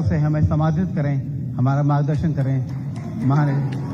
से हमें समाधित करें, हमारा मार्गदर्शन करें। महाराज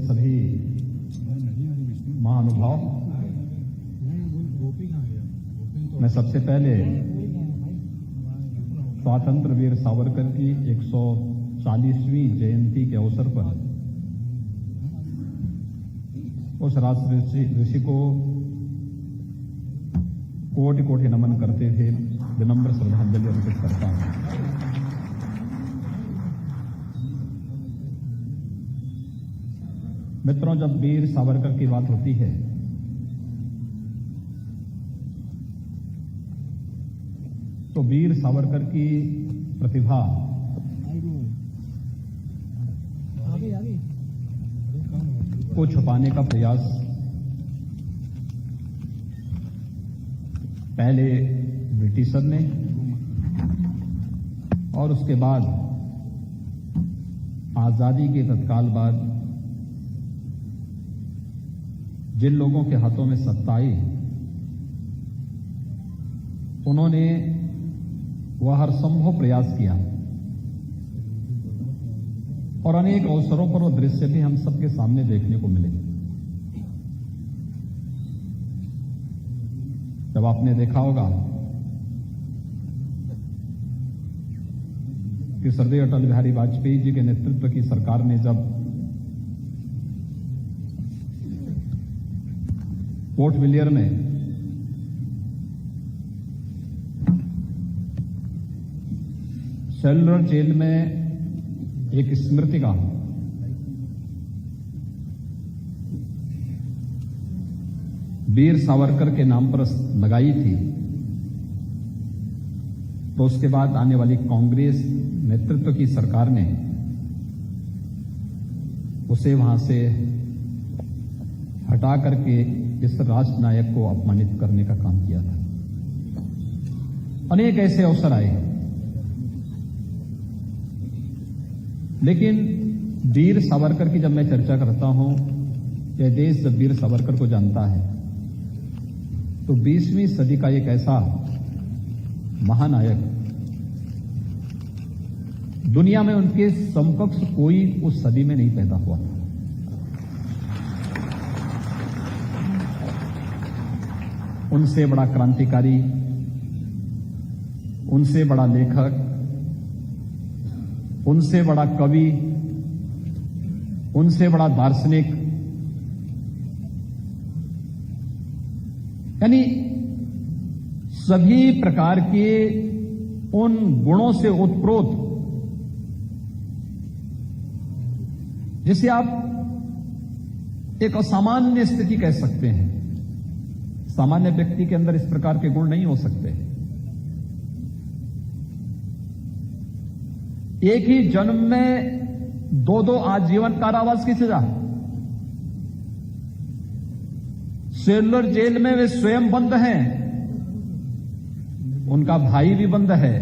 सभी महानुभाव, मैं सबसे पहले स्वातंत्र वीर सावरकर की 140वीं जयंती के अवसर पर उस राष्ट्र ऋषि को कोटि कोटि नमन करते थे, विनम्र श्रद्धांजलि अर्पित करता हूं। मित्रों, जब वीर सावरकर की बात होती है तो वीर सावरकर की प्रतिभा को छुपाने का प्रयास पहले ब्रिटिशर ने और उसके बाद आजादी के तत्काल बाद जिन लोगों के हाथों में सत्ता आई, उन्होंने वह हर संभव प्रयास किया और अनेक अवसरों पर वो दृश्य भी हम सबके सामने देखने को मिले। जब आपने देखा होगा कि श्रद्धेय अटल बिहारी वाजपेयी जी के नेतृत्व की सरकार ने जब पोर्ट विलियर में सेलुलर जेल में एक स्मृतिका वीर सावरकर के नाम पर लगाई थी, तो उसके बाद आने वाली कांग्रेस नेतृत्व की सरकार ने उसे वहां से हटा करके इस राष्ट्र नायक को अपमानित करने का काम किया था। अनेक ऐसे अवसर आए, लेकिन वीर सावरकर की जब मैं चर्चा करता हूं, यह देश जब वीर सावरकर को जानता है तो 20वीं सदी का एक ऐसा महानायक, दुनिया में उनके समकक्ष कोई उस सदी में नहीं पैदा हुआ था। उनसे बड़ा क्रांतिकारी, उनसे बड़ा लेखक, उनसे बड़ा कवि, उनसे बड़ा दार्शनिक, यानी सभी प्रकार के उन गुणों से ओतप्रोत जिसे आप एक असामान्य स्थिति कह सकते हैं। सामान्य व्यक्ति के अंदर इस प्रकार के गुण नहीं हो सकते। एक ही जन्म में दो आजीवन कारावास की सजा, सेलुलर जेल में वे स्वयं बंद हैं, उनका भाई भी बंद है,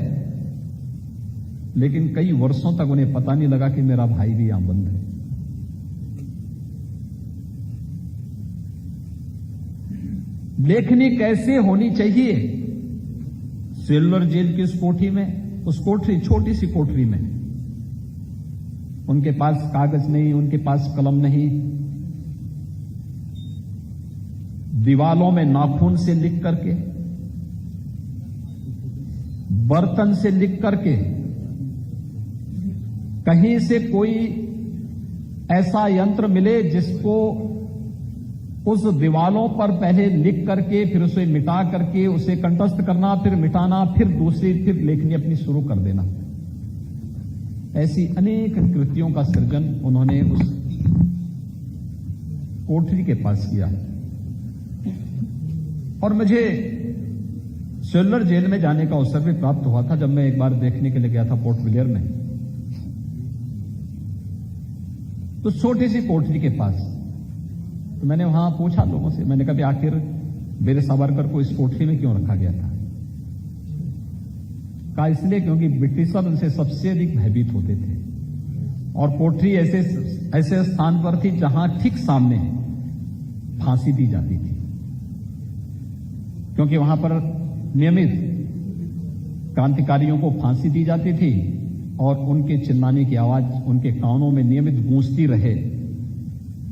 लेकिन कई वर्षों तक उन्हें पता नहीं लगा कि मेरा भाई भी यहां बंद है। लेखनी कैसे होनी चाहिए? सेलुलर जेल की उस कोठरी में, उस कोठरी, छोटी सी कोठरी में, उनके पास कागज नहीं, उनके पास कलम नहीं, दीवालों में नाखून से लिख करके, बर्तन से लिख करके, कहीं से कोई ऐसा यंत्र मिले जिसको उस दीवालों पर पहले लिख करके फिर उसे मिटा करके उसे कंठस्थ करना, फिर मिटाना, फिर दूसरी, फिर लेखनी अपनी शुरू कर देना। ऐसी अनेक कृतियों का सृजन उन्होंने उस कोठरी के पास किया। और मुझे सेलुलर जेल में जाने का अवसर भी प्राप्त हुआ था जब मैं एक बार देखने के लिए गया था पोर्ट ब्लेयर में। तो छोटी सी कोठरी के पास, तो मैंने वहां पूछा लोगों से, मैंने कहा आखिर वीर सावरकर को इस कोठरी में क्यों रखा गया था? कहा इसलिए क्योंकि ब्रिटिशर उनसे सबसे अधिक भयभीत होते थे और कोठरी ऐसे स्थान पर थी जहां ठीक सामने फांसी दी जाती थी, क्योंकि वहां पर नियमित क्रांतिकारियों को फांसी दी जाती थी और उनके चिल्लाने की आवाज उनके कानों में नियमित गूंजती रहे,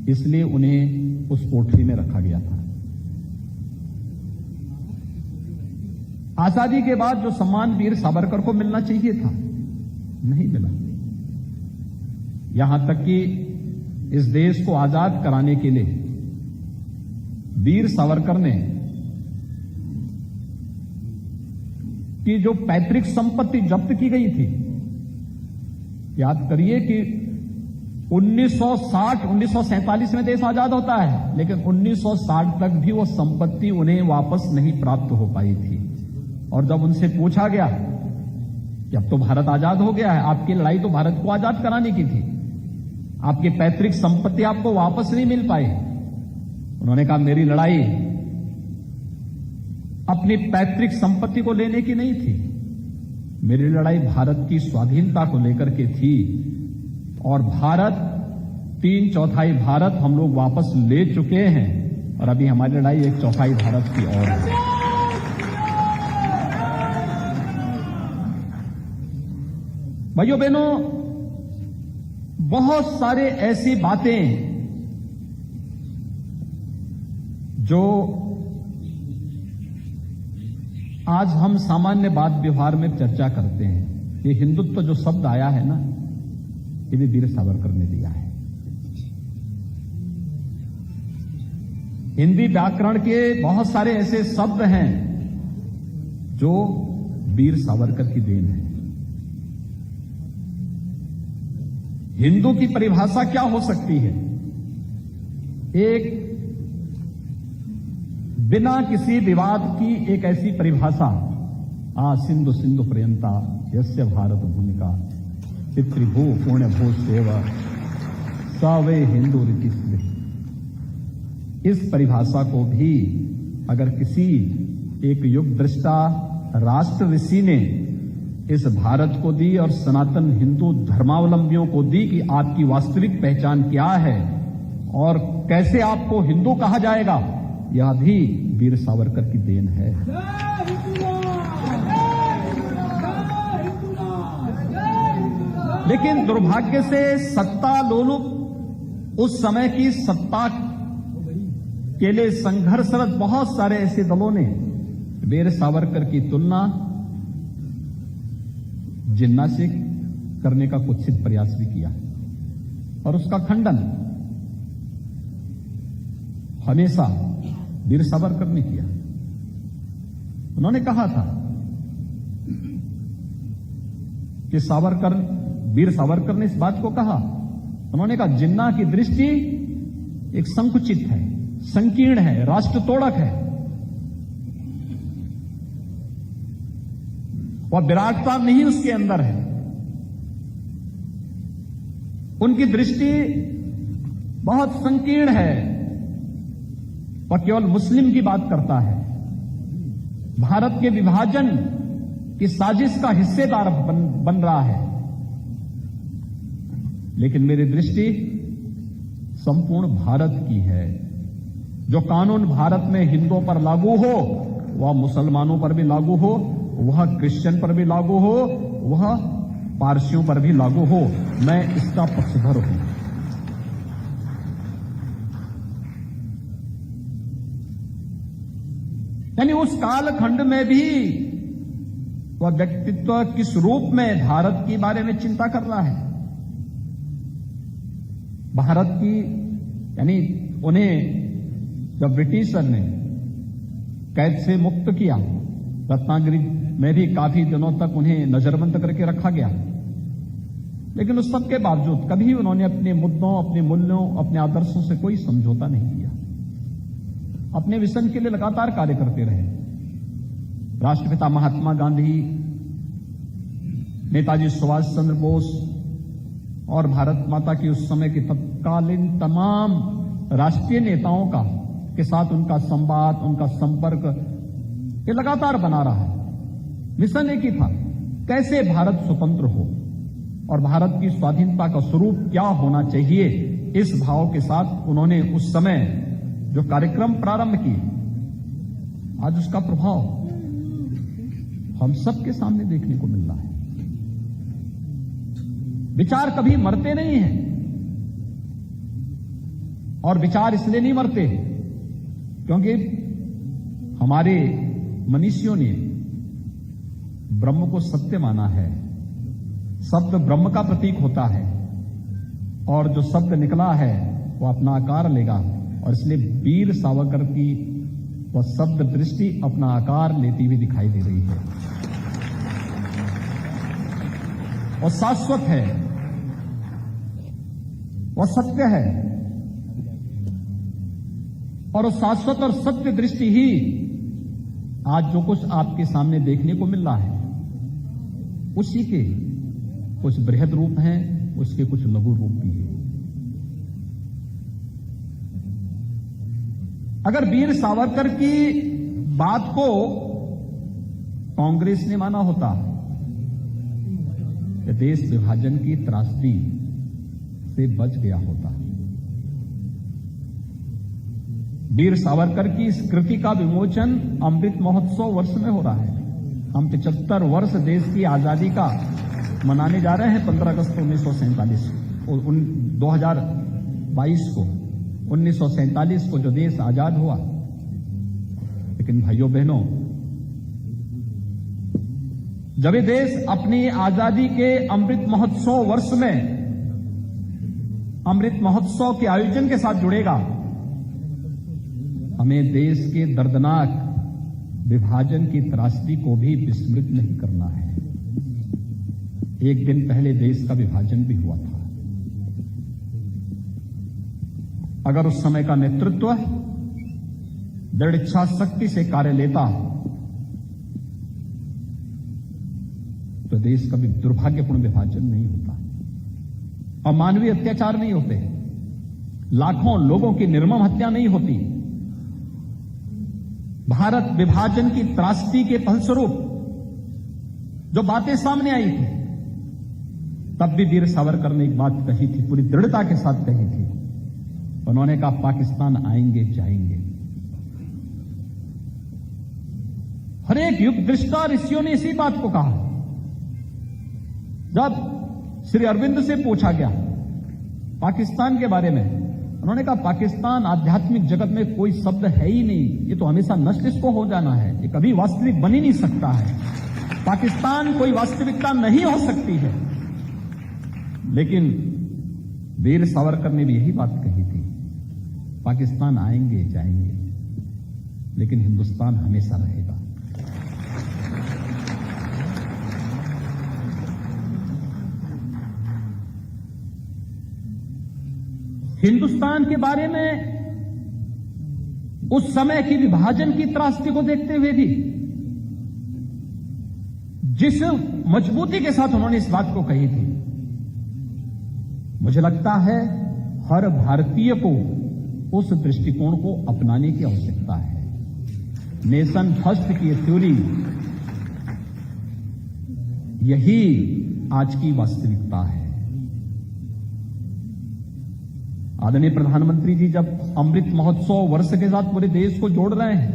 इसलिए उन्हें उस कोठरी में रखा गया था। आजादी के बाद जो सम्मान वीर सावरकर को मिलना चाहिए था, नहीं मिला। यहां तक कि इस देश को आजाद कराने के लिए वीर सावरकर ने कि जो पैतृक संपत्ति जब्त की गई थी, याद करिए कि 1947 में देश आजाद होता है, लेकिन 1960 तक भी वो संपत्ति उन्हें वापस नहीं प्राप्त हो पाई थी। और जब उनसे पूछा गया कि अब तो भारत आजाद हो गया है, आपकी लड़ाई तो भारत को आजाद कराने की थी, आपकी पैतृक संपत्ति आपको वापस नहीं मिल पाई। उन्होंने कहा मेरी लड़ाई अपनी पैतृक संपत्ति को लेने की नहीं थी, मेरी लड़ाई भारत की स्वाधीनता को लेकर के थी। और भारत, 3/4 भारत हम लोग वापस ले चुके हैं और अभी हमारी लड़ाई 1/4 भारत की ओर है। भाइयों बहनों, बहुत सारे ऐसी बातें जो आज हम सामान्य बात व्यवहार में चर्चा करते हैं, ये हिंदुत्व जो शब्द आया है ना, ये भी वीर सावरकर ने दिया है। हिंदी व्याकरण के बहुत सारे ऐसे शब्द हैं जो वीर सावरकर की देन है। हिंदू की परिभाषा क्या हो सकती है? एक बिना किसी विवाद की एक ऐसी परिभाषा, सिंधु सिंधु पर्यंता यस्य भारत भूमिका पितृभू पुण्य भू सेवा सवे हिंदू रीति। इस परिभाषा को भी अगर किसी एक युग दृष्टा राष्ट्र ऋषि ने इस भारत को दी और सनातन हिंदू धर्मावलंबियों को दी कि आपकी वास्तविक पहचान क्या है और कैसे आपको हिंदू कहा जाएगा, यह भी वीर सावरकर की देन है। लेकिन दुर्भाग्य से सत्ता लोलुप उस समय की सत्ता के लिए संघर्षरत बहुत सारे ऐसे दलों ने वीर सावरकर की तुलना जिन्ना से करने का कुत्सित प्रयास भी किया और उसका खंडन हमेशा वीर सावरकर ने किया। उन्होंने कहा था कि वीर सावरकर ने इस बात को कहा, उन्होंने कहा जिन्ना की दृष्टि एक संकुचित है, संकीर्ण है, राष्ट्र तोड़क है, वह विराटता नहीं उसके अंदर है। उनकी दृष्टि बहुत संकीर्ण है, वह केवल मुस्लिम की बात करता है, भारत के विभाजन की साजिश का हिस्सेदार बन रहा है। लेकिन मेरी दृष्टि संपूर्ण भारत की है। जो कानून भारत में हिंदुओं पर लागू हो वह मुसलमानों पर भी लागू हो, वह क्रिश्चियन पर भी लागू हो, वह पारसियों पर भी लागू हो, मैं इसका पक्षधर हूं। यानी उस कालखंड में भी वह व्यक्तित्व किस रूप में भारत के बारे में चिंता कर रहा है। भारत की यानी उन्हें जब ब्रिटिशर ने कैद से मुक्त किया, रत्नागिरी में भी काफी दिनों तक उन्हें नजरबंद करके रखा गया, लेकिन उस सब के बावजूद कभी उन्होंने अपने मुद्दों, अपने मूल्यों, अपने आदर्शों से कोई समझौता नहीं किया। अपने विजन के लिए लगातार कार्य करते रहे। राष्ट्रपिता महात्मा गांधी, नेताजी सुभाष चंद्र बोस और भारत माता की उस समय की तत्कालीन तमाम राष्ट्रीय नेताओं के साथ उनका संवाद, उनका संपर्क ये लगातार बना रहा है। मिशन एक ही था, कैसे भारत स्वतंत्र हो और भारत की स्वाधीनता का स्वरूप क्या होना चाहिए। इस भाव के साथ उन्होंने उस समय जो कार्यक्रम प्रारंभ किए, आज उसका प्रभाव हम सबके सामने देखने को मिल रहा है। विचार कभी मरते नहीं हैं, और विचार इसलिए नहीं मरते क्योंकि हमारे मनीषियों ने ब्रह्म को सत्य माना है। शब्द ब्रह्म का प्रतीक होता है और जो शब्द निकला है वो अपना आकार लेगा, और इसलिए वीर सावरकर की वह शब्द दृष्टि अपना आकार लेती हुई दिखाई दे रही है और शाश्वत है, वह सत्य है। और उस शाश्वत और सत्य दृष्टि ही आज जो कुछ आपके सामने देखने को मिल रहा है, उसी के कुछ बृहद रूप हैं, उसके कुछ लघु रूप भी हैं। अगर वीर सावरकर की बात को कांग्रेस ने माना होता तो देश विभाजन की त्रासदी से बच गया होता। वीर सावरकर की इस कृति का विमोचन अमृत महोत्सव वर्ष में हो रहा है। हम 75 वर्ष देश की आजादी का मनाने जा रहे हैं 15 अगस्त 1947 2022 को। 1947 को जो देश आजाद हुआ, लेकिन भाइयों बहनों, जब ये देश अपनी आजादी के अमृत महोत्सव वर्ष में अमृत महोत्सव के आयोजन के साथ जुड़ेगा, हमें देश के दर्दनाक विभाजन की त्रासदी को भी विस्मृत नहीं करना है। एक दिन पहले देश का विभाजन भी हुआ था। अगर उस समय का नेतृत्व दृढ़ इच्छा शक्ति से कार्य लेता तो देश का भी दुर्भाग्यपूर्ण विभाजन नहीं होता, अमानवीय अत्याचार नहीं होते, लाखों लोगों की निर्मम हत्या नहीं होती। भारत विभाजन की त्रासदी के फलस्वरूप जो बातें सामने आई थी, तब भी वीर सावरकर ने एक बात कही थी, पूरी दृढ़ता के साथ कही थी। उन्होंने कहा, पाकिस्तान आएंगे जाएंगे। हर एक युग दृष्टा ऋषियों ने इसी बात को कहा। जब श्री अरविंद से पूछा गया पाकिस्तान के बारे में, उन्होंने कहा, पाकिस्तान आध्यात्मिक जगत में कोई शब्द है ही नहीं, ये तो हमेशा नष्ट इसको हो जाना है, ये कभी वास्तविक बन ही नहीं सकता है। पाकिस्तान कोई वास्तविकता नहीं हो सकती है। लेकिन वीर सावरकर ने भी यही बात कही थी, पाकिस्तान आएंगे जाएंगे, लेकिन हिंदुस्तान हमेशा रहेगा। हिंदुस्तान के बारे में उस समय की विभाजन की त्रासदी को देखते हुए भी जिस मजबूती के साथ उन्होंने इस बात को कही थी, मुझे लगता है हर भारतीय को उस दृष्टिकोण को अपनाने की आवश्यकता है। नेशन फर्स्ट की थ्योरी यही आज की वास्तविकता है। आदरणीय प्रधानमंत्री जी जब अमृत महोत्सव वर्ष के साथ पूरे देश को जोड़ रहे हैं,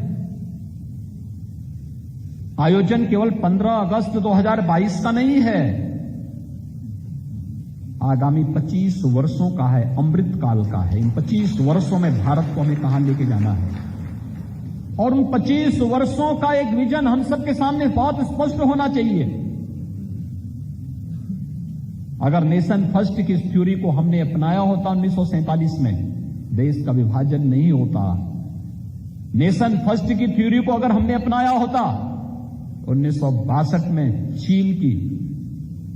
आयोजन केवल 15 अगस्त 2022 का नहीं है, आगामी 25 वर्षों का है, अमृत काल का है। इन 25 वर्षों में भारत को हमें कहां लेके जाना है, और उन 25 वर्षों का एक विजन हम सबके सामने बहुत स्पष्ट होना चाहिए। अगर नेशन फर्स्ट की इस थ्योरी को हमने अपनाया होता 1947 में, देश का विभाजन नहीं होता। नेशन फर्स्ट की थ्योरी को अगर हमने अपनाया होता 1962 में, चीन की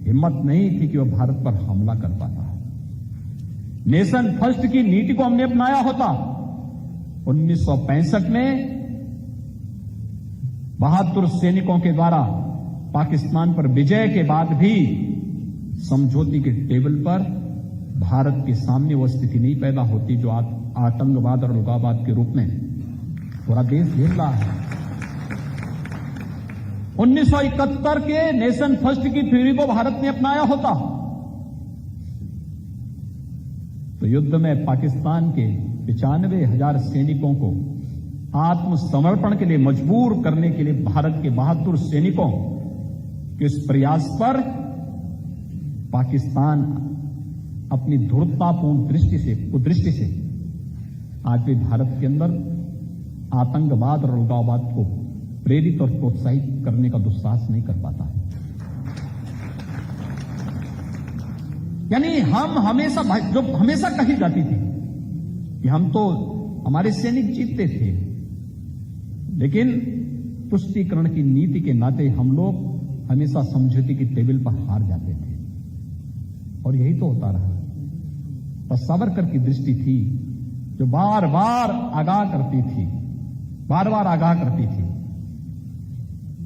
हिम्मत नहीं थी कि वह भारत पर हमला कर पाता। नेशन फर्स्ट की नीति को हमने अपनाया होता 1965 में, बहादुर सैनिकों के द्वारा पाकिस्तान पर विजय के बाद भी समझौते के टेबल पर भारत के सामने वह स्थिति नहीं पैदा होती जो आतंकवाद और उग्रवाद के रूप में पूरा देश झेल रहा है। 1971 के नेशन फर्स्ट की थ्योरी को भारत ने अपनाया होता तो युद्ध में पाकिस्तान के 95,000 सैनिकों को आत्मसमर्पण के लिए मजबूर करने के लिए भारत के बहादुर सैनिकों के इस प्रयास पर पाकिस्तान अपनी धूर्ततापूर्ण कुदृष्टि से आज भी भारत के अंदर आतंकवाद और उग्रवाद को प्रेरित और प्रोत्साहित करने का दुस्साहस नहीं कर पाता है। यानी हम हमेशा कही जाती थी कि हम तो हमारे सैनिक जीतते थे, लेकिन तुष्टीकरण की नीति के नाते हम लोग हमेशा समझौते की टेबल पर हार जाते थे, और यही तो होता रहा। पर सावरकर की दृष्टि थी जो बार बार आगाह करती थी।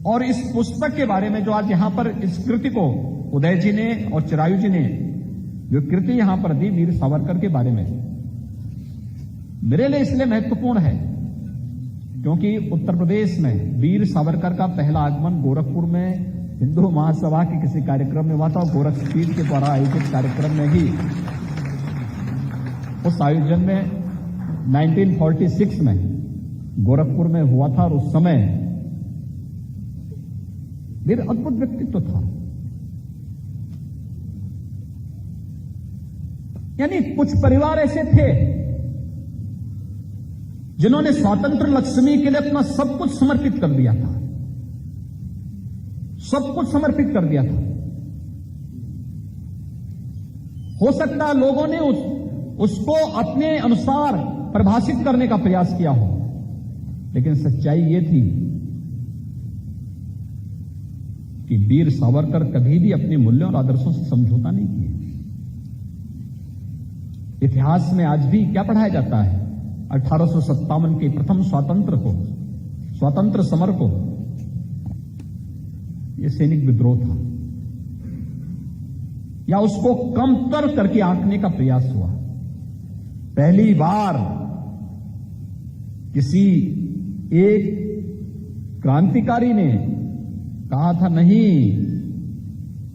और इस पुस्तक के बारे में जो आज यहां पर इस कृति को उदय जी ने और चिरायु जी ने जो कृति यहां पर दी वीर सावरकर के बारे में, मेरे लिए इसलिए महत्वपूर्ण है क्योंकि उत्तर प्रदेश में वीर सावरकर का पहला आगमन गोरखपुर में हिंदू महासभा के किसी कार्यक्रम में हुआ था। गोरखपीठ के द्वारा आयोजित कार्यक्रम में ही, उस आयोजन में 1946 में गोरखपुर में हुआ था, और उस समय वीर अद्भुत व्यक्तित्व था। यानी कुछ परिवार ऐसे थे जिन्होंने स्वतंत्र लक्ष्मी के लिए अपना सब कुछ समर्पित कर दिया था, हो सकता है लोगों ने उसको अपने अनुसार परिभाषित करने का प्रयास किया हो, लेकिन सच्चाई यह थी कि वीर सावरकर कभी भी अपने मूल्यों और आदर्शों से समझौता नहीं किए। इतिहास में आज भी क्या पढ़ाया जाता है? 1857 के प्रथम स्वातंत्र समर को यह सैनिक विद्रोह था, या उसको कमतर करके आंकने का प्रयास हुआ। पहली बार किसी एक क्रांतिकारी ने कहा था, नहीं,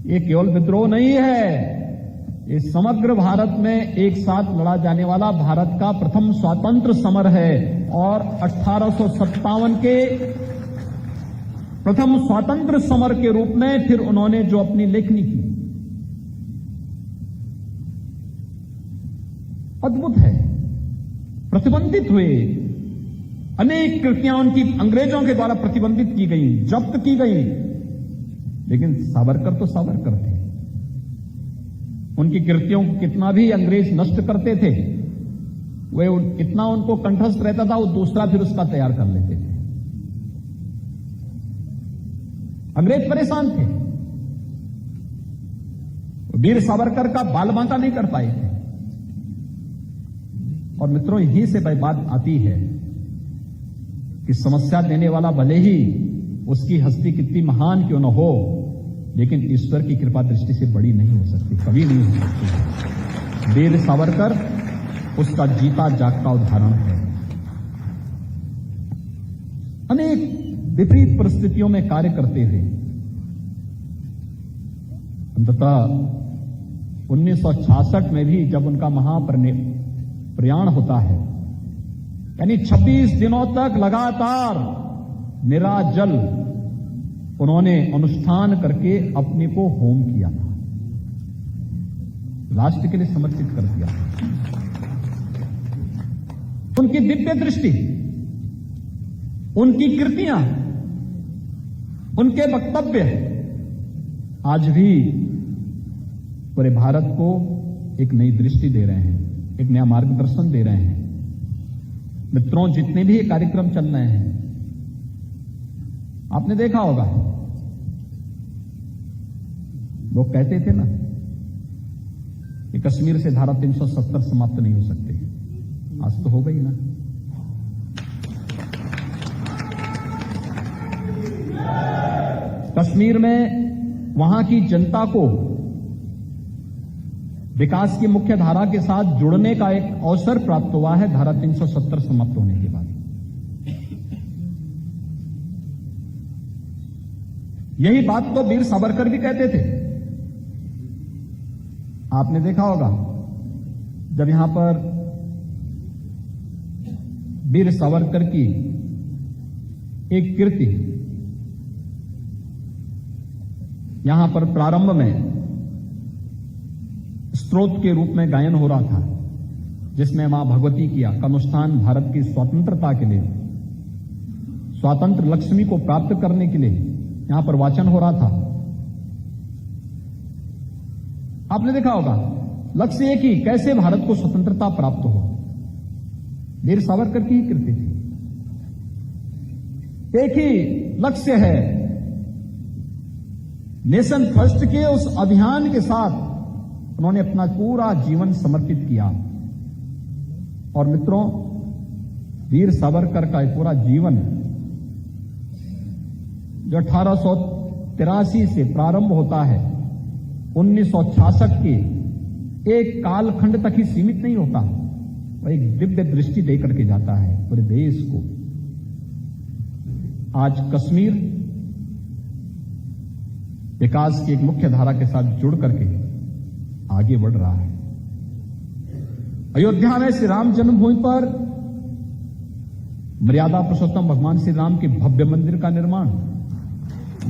ये केवल विद्रोह नहीं है, ये समग्र भारत में एक साथ लड़ा जाने वाला भारत का प्रथम स्वतंत्र समर है। और 1857 के प्रथम स्वतंत्र समर के रूप में फिर उन्होंने जो अपनी लेखनी की, अद्भुत है। प्रतिबंधित हुए अनेक कृतियां उनकी अंग्रेजों के द्वारा प्रतिबंधित की गई, जब्त की गई, लेकिन सावरकर तो सावरकर थे। उनकी कृतियों को कितना भी अंग्रेज नष्ट करते थे, वे इतना उनको कंठस्थ रहता था, वो दूसरा फिर उसका तैयार कर लेते थे। अंग्रेज परेशान थे, वीर सावरकर का बाल बांका नहीं कर पाए थे। और मित्रों, यहीं से बात आती है कि समस्या देने वाला भले ही उसकी हस्ती कितनी महान क्यों न हो, लेकिन ईश्वर की कृपा दृष्टि से बड़ी नहीं हो सकती, कभी नहीं हो सकती। वीर सावरकर उसका जीता जागता उदाहरण है। अनेक विपरीत परिस्थितियों में कार्य करते हुए अंततः 1966 में भी जब उनका प्रयाण होता है, यानी 26 दिनों तक लगातार निराजल उन्होंने अनुष्ठान करके अपने को होम किया था, राष्ट्र के लिए समर्पित कर दिया। उनकी दिव्य दृष्टि, उनकी कृतियां, उनके वक्तव्य आज भी पूरे भारत को एक नई दृष्टि दे रहे हैं, एक नया मार्गदर्शन दे रहे हैं। मित्रों, जितने भी ये कार्यक्रम चल रहे हैं, आपने देखा होगा, लोग कहते थे ना कि कश्मीर से धारा 370 समाप्त नहीं हो सकती, आज तो हो गई ना। कश्मीर में वहां की जनता को विकास की मुख्य धारा के साथ जुड़ने का एक अवसर प्राप्त हुआ है धारा 370 समाप्त होने के बाद। यही बात तो वीर सावरकर भी कहते थे। आपने देखा होगा, जब यहां पर वीर सावरकर की एक कृति यहां पर प्रारंभ में स्त्रोत के रूप में गायन हो रहा था, जिसमें मां भगवती का अनुष्ठान भारत की स्वतंत्रता के लिए, स्वातंत्र लक्ष्मी को प्राप्त करने के लिए यहां पर वाचन हो रहा था। आपने देखा होगा, लक्ष्य एक ही, कैसे भारत को स्वतंत्रता प्राप्त हो। वीर सावरकर की ही कृति थी। एक ही लक्ष्य है, नेशन फर्स्ट के उस अभियान के साथ उन्होंने अपना पूरा जीवन समर्पित किया। और मित्रों, वीर सावरकर का एक पूरा जीवन जो 1883 से प्रारंभ होता है, 1966 के एक कालखंड तक ही सीमित नहीं होता, वह एक दिव्य दृष्टि देकर के जाता है पूरे देश को। आज कश्मीर विकास की एक मुख्य धारा के साथ जुड़ करके आगे बढ़ रहा है। अयोध्या में श्री राम जन्मभूमि पर मर्यादा पुरुषोत्तम भगवान श्री राम के भव्य मंदिर का निर्माण,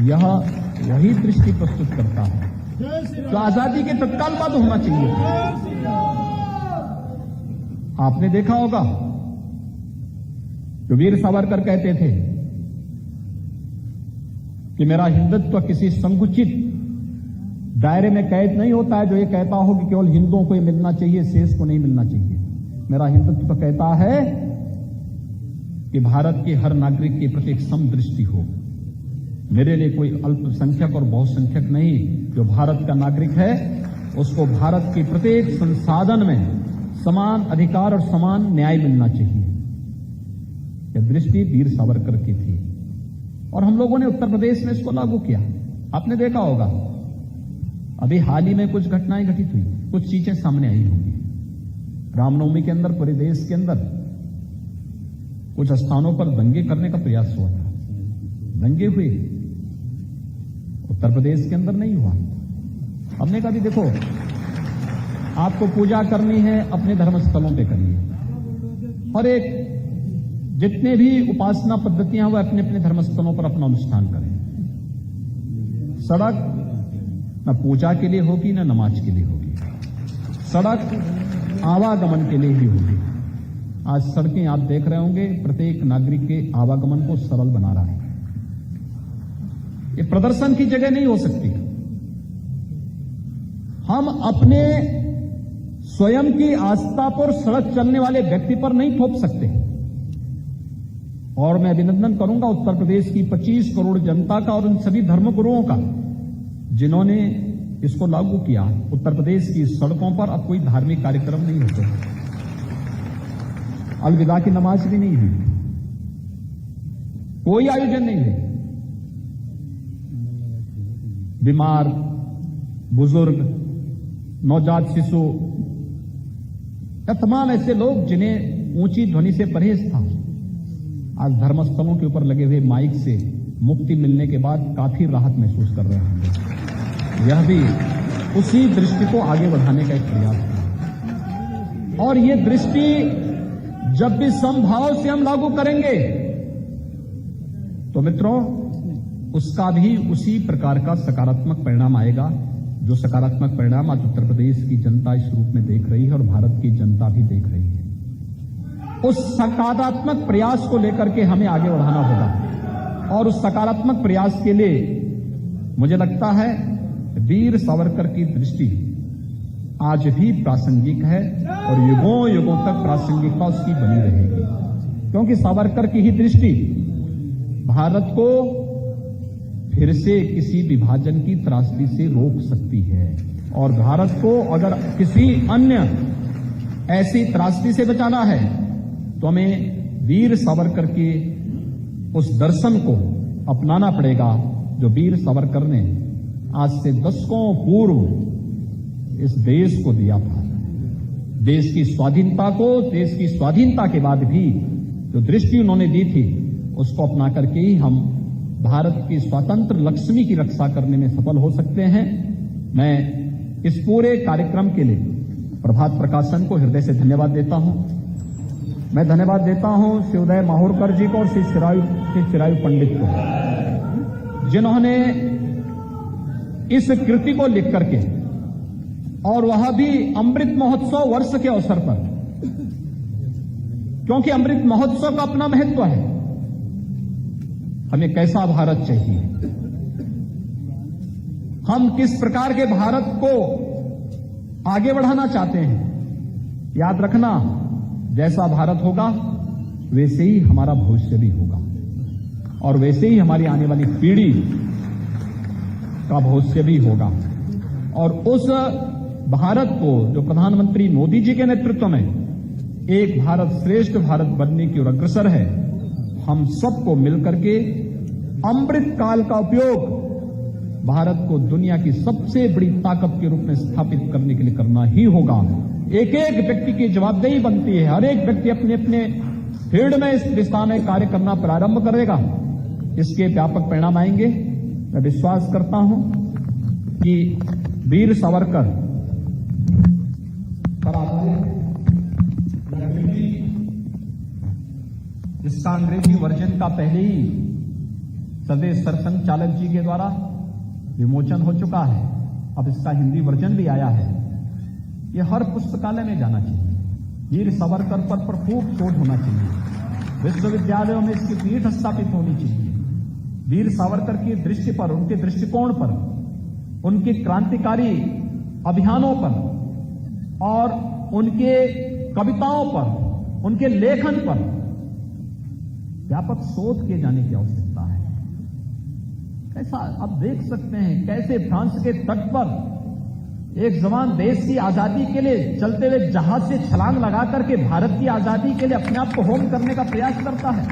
यह वही दृष्टि प्रस्तुत करता है जो आजादी के तत्काल बाद होना चाहिए। आपने देखा होगा, जो वीर सावरकर कहते थे कि मेरा हिंदुत्व किसी संकुचित दायरे में कैद नहीं होता है, जो ये कहता हो कि केवल हिंदुओं को ये मिलना चाहिए, शेष को नहीं मिलना चाहिए। मेरा हिंदुत्व कहता है कि भारत के हर नागरिक के प्रति एक समदृष्टि हो। मेरे लिए कोई अल्पसंख्यक और बहुसंख्यक नहीं, जो भारत का नागरिक है उसको भारत के प्रत्येक संसाधन में समान अधिकार और समान न्याय मिलना चाहिए। यह दृष्टि वीर सावरकर की थी और हम लोगों ने उत्तर प्रदेश में इसको लागू किया। आपने देखा होगा, अभी हाल ही में कुछ घटनाएं घटित हुई, कुछ चीजें सामने आई होंगी। रामनवमी के अंदर पूरे देश के अंदर कुछ स्थानों पर दंगे करने का प्रयास हुआ था, दंगे हुए, उत्तर प्रदेश के अंदर नहीं हुआ। हमने कहा भी देखो, आपको पूजा करनी है अपने धर्मस्थलों पे करिए, और एक जितने भी उपासना पद्धतियां वो अपने अपने धर्मस्थलों पर अपना अनुष्ठान करें। सड़क न पूजा के लिए होगी न नमाज के लिए होगी, सड़क आवागमन के लिए ही होगी। आज सड़कें आप देख रहे होंगे, प्रत्येक नागरिक के आवागमन को सरल बना रहा है। ये प्रदर्शन की जगह नहीं हो सकती। हम अपने स्वयं की आस्था पर सड़क चलने वाले व्यक्ति पर नहीं थोप सकते। और मैं अभिनंदन करूंगा उत्तर प्रदेश की 25 करोड़ जनता का और उन सभी धर्मगुरुओं का जिन्होंने इसको लागू किया। उत्तर प्रदेश की सड़कों पर अब कोई धार्मिक कार्यक्रम नहीं होते, अलविदा की नमाज भी नहीं हुई, कोई आयोजन नहीं है। बीमार, बुजुर्ग, नवजात शिशु या तमाम ऐसे लोग जिन्हें ऊंची ध्वनि से परहेज था, आज धर्मस्थलों के ऊपर लगे हुए माइक से मुक्ति मिलने के बाद काफी राहत महसूस कर रहे हैं। यह भी उसी दृष्टि को आगे बढ़ाने का एक प्रयास है। और ये दृष्टि जब भी समभाव से हम लागू करेंगे तो मित्रों उसका भी उसी प्रकार का सकारात्मक परिणाम आएगा जो सकारात्मक परिणाम आज उत्तर प्रदेश की जनता इस रूप में देख रही है और भारत की जनता भी देख रही है। उस सकारात्मक प्रयास को लेकर के हमें आगे बढ़ाना होगा और उस सकारात्मक प्रयास के लिए मुझे लगता है वीर सावरकर की दृष्टि आज भी प्रासंगिक है और युगों युगों तक प्रासंगिकता उसकी बनी रहेगी, क्योंकि सावरकर की ही दृष्टि भारत को फिर से किसी विभाजन की त्रासदी से रोक सकती है और भारत को अगर किसी अन्य ऐसी त्रासदी से बचाना है तो हमें वीर सावरकर के उस दर्शन को अपनाना पड़ेगा जो वीर सावरकर ने आज से दशकों पूर्व इस देश को दिया था। देश की स्वाधीनता को, देश की स्वाधीनता के बाद भी जो दृष्टि उन्होंने दी थी उसको अपना करके ही हम भारत की स्वतंत्र लक्ष्मी की रक्षा करने में सफल हो सकते हैं। मैं इस पूरे कार्यक्रम के लिए प्रभात प्रकाशन को हृदय से धन्यवाद देता हूं। मैं धन्यवाद देता हूं श्री उदय माहुरकर जी को और श्री चिरायु पंडित को, जिन्होंने इस कृति को लिख करके और वह भी अमृत महोत्सव वर्ष के अवसर पर, क्योंकि अमृत महोत्सव का अपना महत्व है। हमें कैसा भारत चाहिए, हम किस प्रकार के भारत को आगे बढ़ाना चाहते हैं। याद रखना, जैसा भारत होगा वैसे ही हमारा भविष्य भी होगा और वैसे ही हमारी आने वाली पीढ़ी का भविष्य भी होगा। और उस भारत को जो प्रधानमंत्री मोदी जी के नेतृत्व में एक भारत श्रेष्ठ भारत बनने की ओर अग्रसर है, हम सबको मिलकर के अमृत काल का उपयोग भारत को दुनिया की सबसे बड़ी ताकत के रूप में स्थापित करने के लिए करना ही होगा। एक एक व्यक्ति की जवाबदेही बनती है, हर एक व्यक्ति अपने अपने फील्ड में इस दिशा में कार्य करना प्रारंभ करेगा, इसके व्यापक परिणाम आएंगे। मैं विश्वास करता हूं कि वीर सावरकर पर आधारित इसका अंग्रेजी वर्जन का पहले ही सदैव सरसंघचालक जी के द्वारा विमोचन हो चुका है। अब इसका हिंदी वर्जन भी आया है। यह हर पुस्तकालय में जाना चाहिए। वीर सावरकर पर खूब शोध होना चाहिए। विश्वविद्यालयों में इसकी पीठ स्थापित होनी चाहिए। वीर सावरकर की दृष्टि पर, उनके दृष्टिकोण पर, उनके क्रांतिकारी अभियानों पर और उनके कविताओं पर, उनके लेखन पर व्यापक शोध किए जाने की आवश्यकता है। ऐसा आप देख सकते हैं कैसे फ्रांस के तट पर एक जवान देश की आजादी के लिए चलते हुए जहाज से छलांग लगा करके भारत की आजादी के लिए अपने आप को होम करने का प्रयास करता है।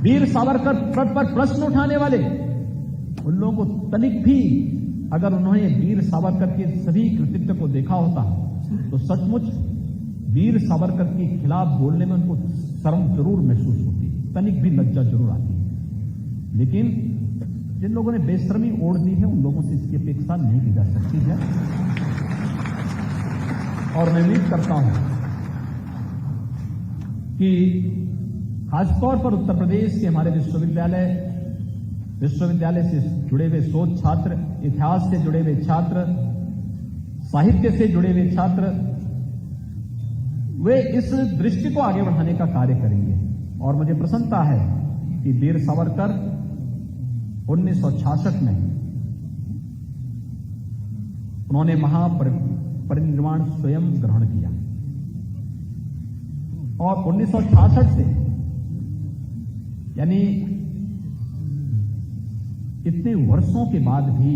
वीर सावरकर पर प्रश्न उठाने वाले उन लोगों को तनिक भी अगर उन्होंने वीर सावरकर के सभी कृतित्व को देखा होता तो सचमुच वीर सावरकर के खिलाफ बोलने में उनको शर्म जरूर महसूस होती, तनिक भी लज्जा जरूर आती। लेकिन जिन लोगों ने बेशर्मी ओढ़ दी है उन लोगों से इसकी अपेक्षा नहीं की जा सकती है। और मैं उम्मीद करता हूं कि खासतौर पर उत्तर प्रदेश के हमारे विश्वविद्यालय से जुड़े हुए शोध छात्र, इतिहास से जुड़े हुए छात्र, साहित्य से जुड़े हुए छात्र, वे इस दृष्टि को आगे बढ़ाने का कार्य करेंगे। और मुझे प्रसन्नता है कि वीर सावरकर 1966 में उन्होंने महापरिनिर्वाण स्वयं ग्रहण किया और 1966 से यानी इतने वर्षों के बाद भी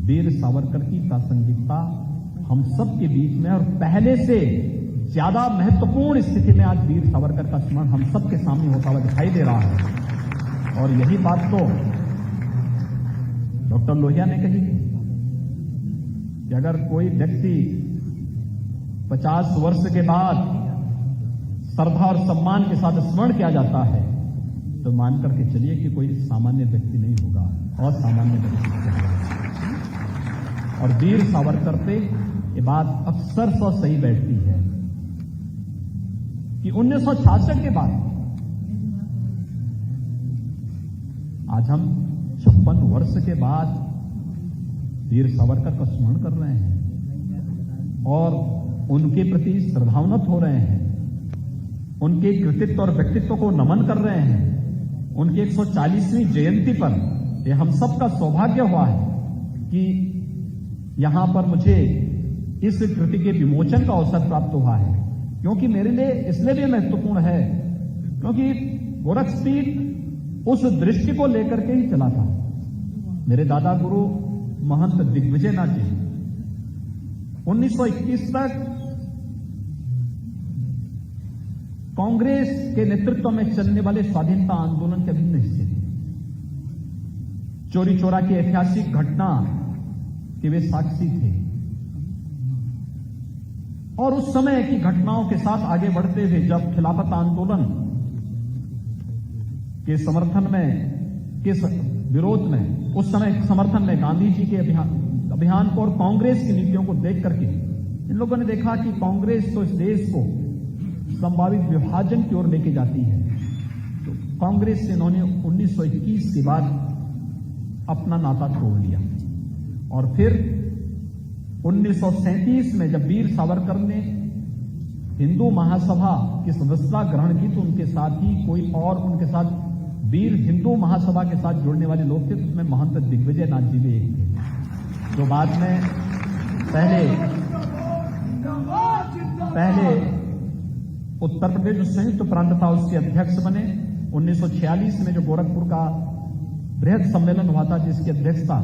वीर सावरकर की प्रासंगिकता हम सब के बीच में और पहले से ज्यादा महत्वपूर्ण स्थिति में आज वीर सावरकर का स्मरण हम सब के सामने होता हुआ दिखाई दे रहा है। और यही बात तो डॉक्टर लोहिया ने कही कि अगर कोई व्यक्ति 50 वर्ष के बाद श्रद्धा और सम्मान के साथ स्मरण किया जाता है तो मान करके चलिए कि कोई सामान्य व्यक्ति नहीं होगा, असामान्य व्यक्ति होगा। और वीर सावरकर पे ये बात अक्सर सही बैठती है कि 1966 के बाद आज हम 56 वर्ष के बाद वीर सावरकर का स्मरण कर रहे हैं और उनके प्रति श्रद्धान्वित हो रहे हैं, उनके कृतित्व और व्यक्तित्व को नमन कर रहे हैं। उनकी 140वीं जयंती पर यह हम सबका सौभाग्य हुआ है कि यहां पर मुझे इस कृति के विमोचन का अवसर प्राप्त हुआ है, क्योंकि मेरे लिए इसलिए भी महत्वपूर्ण है क्योंकि गोरखपीठ उस दृष्टि को लेकर के ही चला था। मेरे दादा गुरु महंत दिग्विजयनाथ जी 1921 तक कांग्रेस के नेतृत्व में चलने वाले स्वाधीनता आंदोलन के अभिन्न हिस्से थे। चोरी चोरा की ऐतिहासिक घटना के वे साक्षी थे और उस समय की घटनाओं के साथ आगे बढ़ते हुए जब खिलाफत आंदोलन के समर्थन में के विरोध में उस समय समर्थन में गांधी जी के अभियान को और कांग्रेस की नीतियों को देख करके इन लोगों ने देखा कि कांग्रेस तो इस देश को संभावित विभाजन की ओर लेके जाती है, तो कांग्रेस से इन्होंने 1921 के बाद अपना नाता तोड़ लिया और फिर 1937 में जब वीर सावरकर ने हिंदू महासभा की सदस्यता ग्रहण की तो उनके साथ ही कोई और उनके साथ वीर हिंदू महासभा के साथ जुड़ने वाले लोग थे, तो उसमें महंत दिग्विजयनाथ जी भी एक थे, जो बाद में पहले उत्तर प्रदेश जो संयुक्त प्रांत था उसके अध्यक्ष बने। 1946 में जो गोरखपुर का बृहद सम्मेलन हुआ था जिसकी अध्यक्षता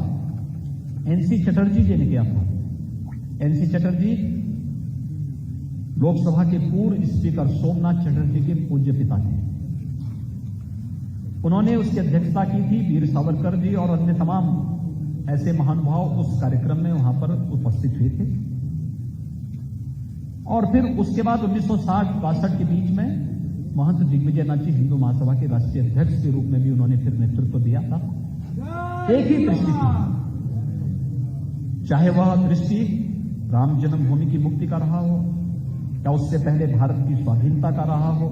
एनसी चटर्जी जी ने किया था। एनसी चटर्जी लोकसभा के पूर्व स्पीकर सोमनाथ चटर्जी के पूज्य पिता थे। उन्होंने उसकी अध्यक्षता की थी। वीर सावरकर जी और अन्य तमाम ऐसे महानुभाव उस कार्यक्रम में वहां पर उपस्थित हुए थे और फिर उसके बाद 1960-62 के बीच में महंत दिग्विजयनाथ जी हिंदू महासभा के राष्ट्रीय अध्यक्ष के रूप में भी उन्होंने फिर नेतृत्व दिया था। एक ही दृष्टि थी, चाहे वह दृष्टि राम जन्मभूमि की मुक्ति का रहा हो या उससे पहले भारत की स्वाधीनता का रहा हो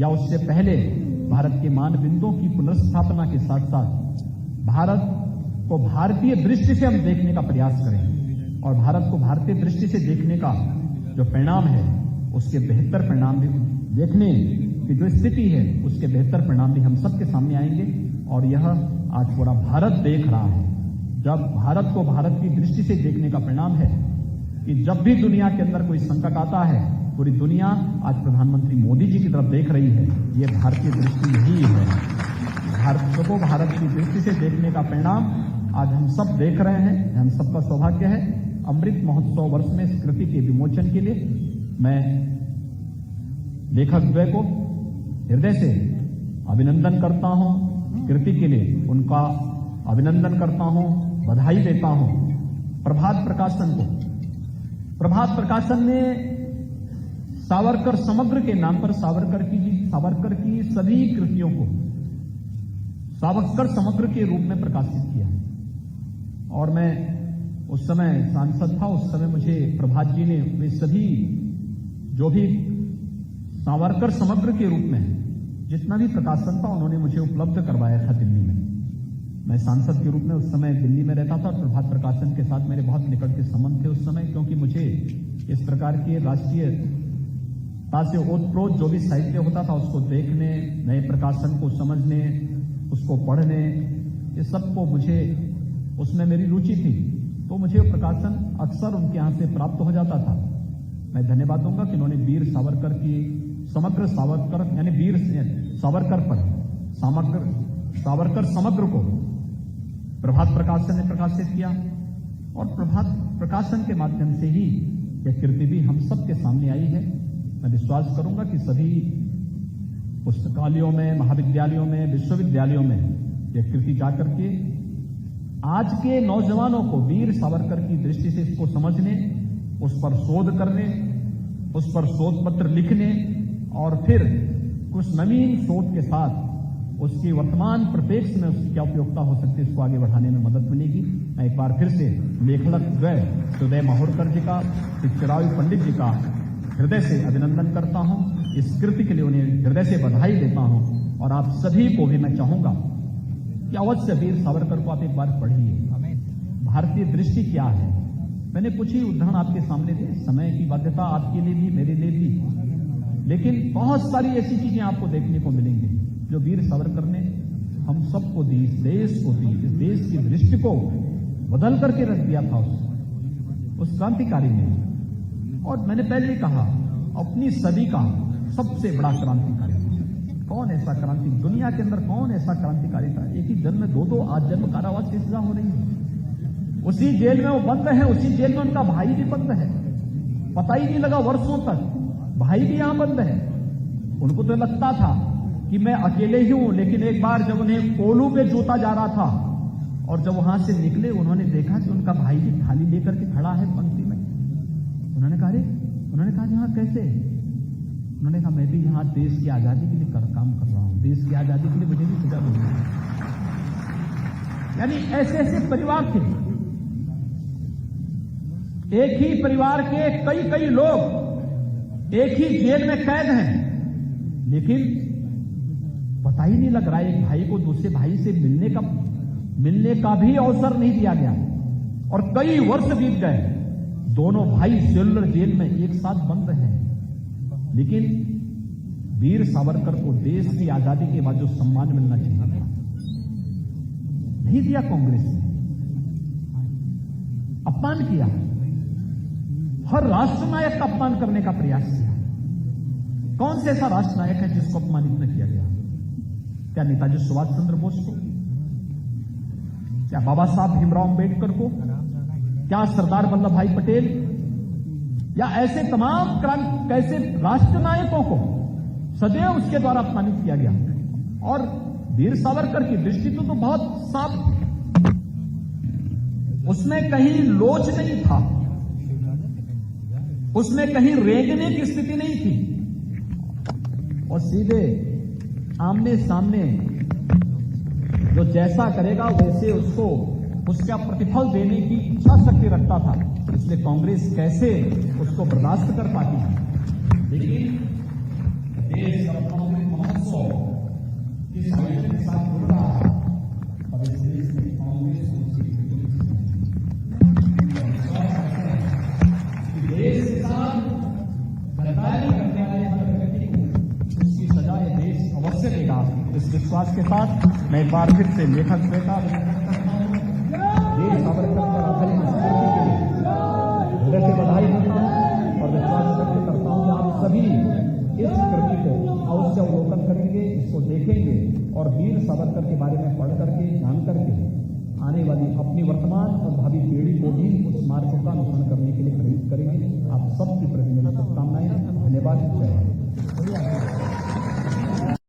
या उससे पहले भारत के मानबिंदुओं की पुनर्स्थापना के साथ साथ भारत को भारतीय दृष्टि से हम देखने का प्रयास करें और भारत को भारतीय दृष्टि से देखने का जो परिणाम है उसके बेहतर परिणाम भी देखने की जो स्थिति है उसके बेहतर परिणाम भी हम सबके सामने आएंगे और यह आज पूरा भारत देख रहा है। जब भारत को भारत की दृष्टि से देखने का परिणाम है कि जब भी दुनिया के अंदर कोई संकट आता है पूरी दुनिया आज प्रधानमंत्री मोदी जी की तरफ देख रही है। ये भारतीय दृष्टि यही है। भारत को भारत की दृष्टि से देखने का परिणाम आज हम सब देख रहे हैं। हम सबका सौभाग्य है। अमृत महोत्सव वर्ष में इस कृति के विमोचन के लिए मैं लेखक द्वय को हृदय से अभिनंदन करता हूं। कृति के लिए उनका अभिनंदन करता हूं, बधाई देता हूं। प्रभात प्रकाशन ने सावरकर समग्र के नाम पर सावरकर की सभी कृतियों को सावरकर समग्र के रूप में प्रकाशित किया और मैं उस समय सांसद था। उस समय मुझे प्रभात जी ने वे सभी जो भी सावरकर समग्र के रूप में जितना भी प्रकाशन था उन्होंने मुझे उपलब्ध करवाया था दिल्ली में। मैं सांसद के रूप में उस समय दिल्ली में रहता था और प्रभात प्रकाशन के साथ मेरे बहुत निकट के संबंध थे उस समय, क्योंकि मुझे इस प्रकार की राष्ट्रीयता से ओतप्रोत जो भी साहित्य होता था उसको देखने, नए प्रकाशन को समझने, उसको पढ़ने, ये सबको मुझे उसमें मेरी रुचि थी, तो मुझे प्रकाशन अक्सर उनके यहां से प्राप्त हो जाता था। मैं धन्यवाद दूंगा कि उन्होंने वीर सावरकर की समग्र सावरकर यानी वीर सावरकर पर सावरकर समग्र को प्रभात प्रकाशन ने प्रकाशित किया और प्रभात प्रकाशन के माध्यम से ही यह कृति भी हम सबके सामने आई है। मैं विश्वास करूंगा कि सभी पुस्तकालयों में, महाविद्यालयों में, विश्वविद्यालयों में यह कृति जाकर के आज के नौजवानों को वीर सावरकर की दृष्टि से इसको समझने, उस पर शोध करने, उस पर शोध पत्र लिखने और फिर कुछ नवीन सोच के साथ उसकी वर्तमान परिप्रेक्ष्य में उसकी क्या उपयोगिता हो सकती है, इसको आगे बढ़ाने में मदद मिलेगी। मैं एक बार फिर से लेखक द्वय सुदय माहूरकर जी का, चिरायु पंडित जी का हृदय से अभिनंदन करता हूं। इस कृति के लिए उन्हें हृदय से बधाई देता हूं। और आप सभी को भी मैं चाहूंगा कि अवश्य वीर सावरकर को आप एक बार पढ़िए। भारतीय दृष्टि क्या है, मैंने कुछ ही उदाहरण आपके सामने दे, समय की बाध्यता आपके लिए भी मेरे लिए भी, लेकिन बहुत सारी ऐसी चीजें आपको देखने को मिलेंगी जो वीर सावरकर ने हम सबको दी, इस देश को दी, इस देश की दृष्टि को बदल करके रख दिया था उस क्रांतिकारी ने। और मैंने पहले ही कहा, अपनी सदी का सबसे बड़ा क्रांतिकारी कौन ऐसा क्रांति, दुनिया के अंदर कौन ऐसा क्रांतिकारी था। एक ही जन्म में दो आजन्म कारावास की सजा हो रही है, उसी जेल में वो बंद है, उसी जेल में उनका भाई भी बंद है, पता ही नहीं लगा वर्षों तक भाई भी यहां बंद है। उनको तो लगता था कि मैं अकेले ही हूं, लेकिन एक बार जब उन्हें कोलू पे जोता जा रहा था और जब वहां से निकले, उन्होंने देखा कि उनका भाई भी थाली लेकर के खड़ा है पंक्ति में। उन्होंने कहा यहां कैसे? उन्होंने कहा मैं भी यहां देश की आजादी के लिए काम कर रहा हूं, देश की आजादी के लिए मुझे भी सजा मिली। यानी ऐसे ऐसे परिवार थे, एक ही परिवार के कई कई लोग एक ही जेल में कैद हैं, लेकिन पता ही नहीं लग रहा है एक भाई को दूसरे भाई से मिलने का भी अवसर नहीं दिया गया। और कई वर्ष बीत गए, दोनों भाई सेलुलर जेल में एक साथ बंद हैं, लेकिन वीर सावरकर को देश की आजादी के बाद जो सम्मान मिलना चाहिए था नहीं दिया कांग्रेस ने, अपमान किया, हर राष्ट्रनायक का अपमान करने का प्रयास किया। कौन से ऐसा राष्ट्रनायक है जिसको अपमानित न किया गया? क्या नेताजी सुभाष चंद्र बोस को, क्या बाबा साहब भीमराव अंबेडकर को, क्या सरदार वल्लभ भाई पटेल, या ऐसे तमाम कैसे राष्ट्रनायकों को सदैव उसके द्वारा अपमानित किया गया। और वीर सावरकर की दृष्टि तो बहुत साफ, उसमें कहीं लोच नहीं था, उसमें कहीं रेंगने की स्थिति नहीं थी, और सीधे आमने सामने जो जैसा करेगा वैसे उसको उसका प्रतिफल देने की इच्छा शक्ति रखता था। इसलिए कांग्रेस कैसे उसको बर्दाश्त कर पाती है। लेकिन देश महोत्सव इस आयोजन के साथ जुड़ रहा है, अब इस देश में कांग्रेस देश के साथ गद्दारी करने वाले हर व्यक्ति को उसकी सजा ये देश अवश्य देगा। इस विश्वास के साथ मैं एक बार फिर से लेखक बेटा वीर सावरकर पर आधारित हृदय से बधाई देता हूं और विश्वास व्यक्त करता हूं कि आप सभी इस कृति को अवश्य अवलोकन करेंगे, इसको देखेंगे और वीर सावरकर के बारे में पढ़ करके, जान करके आने वाली अपनी वर्तमान और भावी पीढ़ी को भी उस मार्ग का अनुसरण करने के लिए प्रेरित करेंगे। आप सबकी प्रति मेरी शुभकामनाएं। धन्यवाद।